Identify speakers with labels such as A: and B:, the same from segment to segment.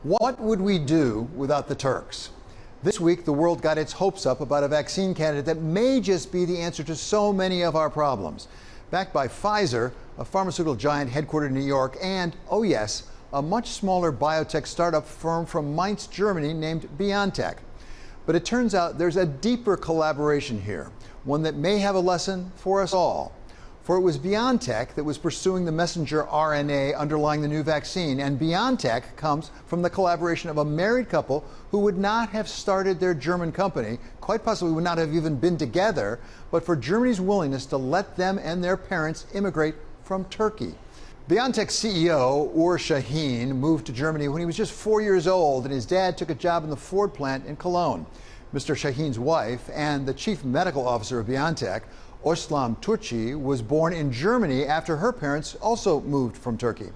A: What would we do without the Turks? This week, the world got its hopes up about a vaccine candidate that may just be the answer to so many of our problems. Backed by Pfizer, a pharmaceutical giant headquartered in New York, and, oh yes, a much smaller biotech startup firm from Mainz, Germany named BioNTech. But it turns out there's a deeper collaboration here, one that may have a lesson for us all. For it was BioNTech that was pursuing the messenger RNA underlying the new vaccine, and BioNTech comes from the collaboration of a married couple who would not have started their German company, quite possibly would not have even been together, but for Germany's willingness to let them and their parents immigrate from Turkey. BioNTech's CEO, Ur Şahin, moved to Germany when he was just 4 years old, and his dad took a job in the Ford plant in Cologne. Mr. Şahin's wife and the chief medical officer of BioNTech, Özlem Türeci, was born in Germany after her parents also moved from Turkey.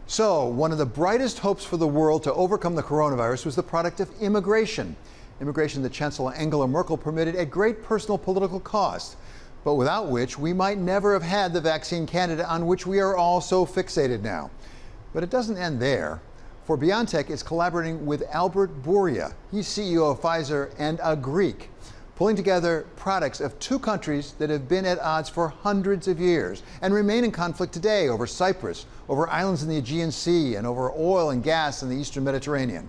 A: So, one of the brightest hopes for the world to overcome the coronavirus was the product of immigration. Immigration that Chancellor Angela Merkel permitted at great personal political cost, but without which we might never have had the vaccine candidate on which we are all so fixated now. But it doesn't end there. For BioNTech is collaborating with Albert Bourla. He's CEO of Pfizer and a Greek, pulling together products of two countries that have been at odds for hundreds of years and remain in conflict today over Cyprus, over islands in the Aegean Sea, and over oil and gas in the Eastern Mediterranean.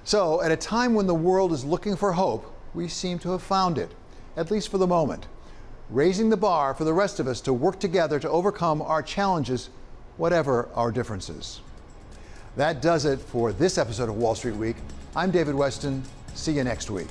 A: So, at a time when the world is looking for hope, we seem to have found it, at least for the moment, raising the bar for the rest of us to work together to overcome our challenges, whatever our differences. That does it for this episode of Wall Street Week. I'm David Westin. See you next week.